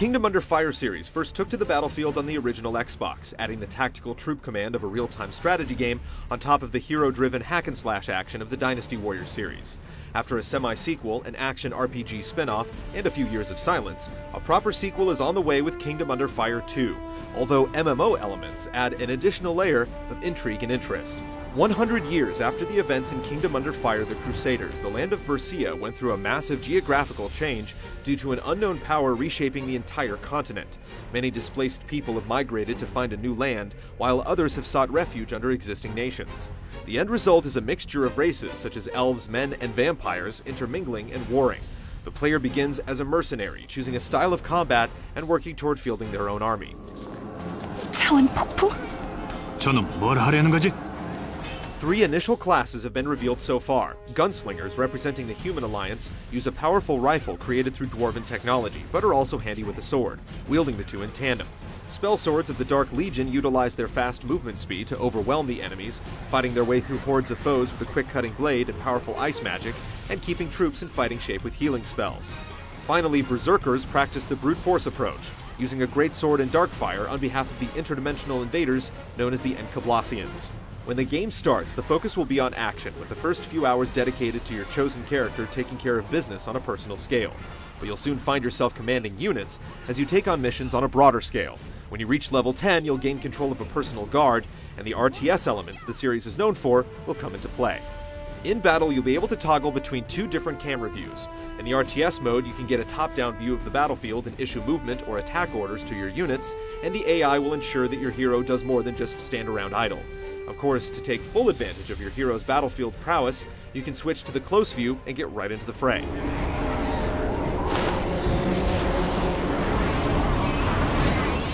Kingdom Under Fire series first took to the battlefield on the original Xbox, adding the tactical troop command of a real-time strategy game on top of the hero-driven hack-and-slash action of the Dynasty Warriors series. After a semi-sequel, an action RPG spin-off, and a few years of silence, a proper sequel is on the way with Kingdom Under Fire 2, although MMO elements add an additional layer of intrigue and interest. 100 years after the events in Kingdom Under Fire: The Crusaders, the land of Berseria went through a massive geographical change due to an unknown power reshaping the entire continent. Many displaced people have migrated to find a new land, while others have sought refuge under existing nations. The end result is a mixture of races such as elves, men, and vampires intermingling and warring. The player begins as a mercenary, choosing a style of combat and working toward fielding their own army. 차원 폭풍? 저는 뭘 하려는 거지? 3 initial classes have been revealed so far. Gunslingers, representing the Human Alliance, use a powerful rifle created through dwarven technology, but are also handy with a sword, wielding the two in tandem. Spell swords of the Dark Legion utilize their fast movement speed to overwhelm the enemies, fighting their way through hordes of foes with a quick-cutting blade and powerful ice magic, and keeping troops in fighting shape with healing spells. Finally, Berserkers practice the brute force approach, using a greatsword and darkfire on behalf of the interdimensional invaders known as the Enkablasians. When the game starts, the focus will be on action, with the first few hours dedicated to your chosen character taking care of business on a personal scale. But you'll soon find yourself commanding units as you take on missions on a broader scale. When you reach level 10, you'll gain control of a personal guard, and the RTS elements the series is known for will come into play. In battle, you'll be able to toggle between 2 different camera views. In the RTS mode, you can get a top-down view of the battlefield and issue movement or attack orders to your units, and the AI will ensure that your hero does more than just stand around idle. Of course, to take full advantage of your hero's battlefield prowess, you can switch to the close view and get right into the fray.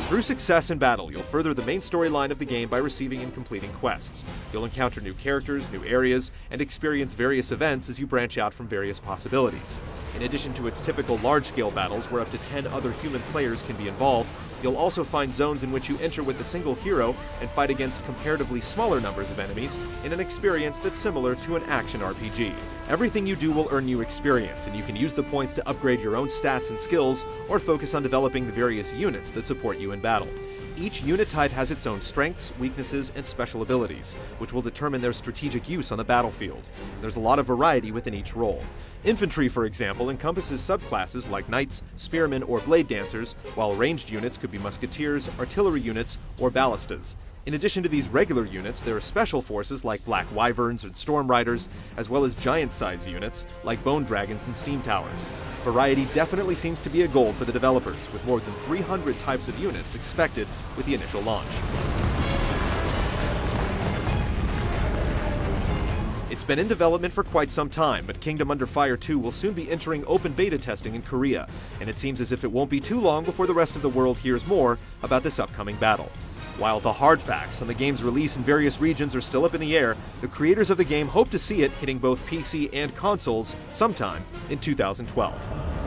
Through success in battle, you'll further the main storyline of the game by receiving and completing quests. You'll encounter new characters, new areas, and experience various events as you branch out from various possibilities. In addition to its typical large-scale battles where up to 10 other human players can be involved, you'll also find zones in which you enter with a single hero and fight against comparatively smaller numbers of enemies in an experience that's similar to an action RPG. Everything you do will earn you experience, and you can use the points to upgrade your own stats and skills, or focus on developing the various units that support you in battle. Each unit type has its own strengths, weaknesses, and special abilities, which will determine their strategic use on the battlefield. There's a lot of variety within each role. Infantry, for example, encompasses subclasses like knights, spearmen, or blade dancers, while ranged units could be musketeers, artillery units, or ballistas. In addition to these regular units, there are special forces like Black Wyverns and Storm Riders, as well as giant-size units like Bone Dragons and Steam Towers. Variety definitely seems to be a goal for the developers, with more than 300 types of units expected with the initial launch. It's been in development for quite some time, but Kingdom Under Fire 2 will soon be entering open beta testing in Korea, and it seems as if it won't be too long before the rest of the world hears more about this upcoming battle. While the hard facts on the game's release in various regions are still up in the air, the creators of the game hope to see it hitting both PC and consoles sometime in 2012.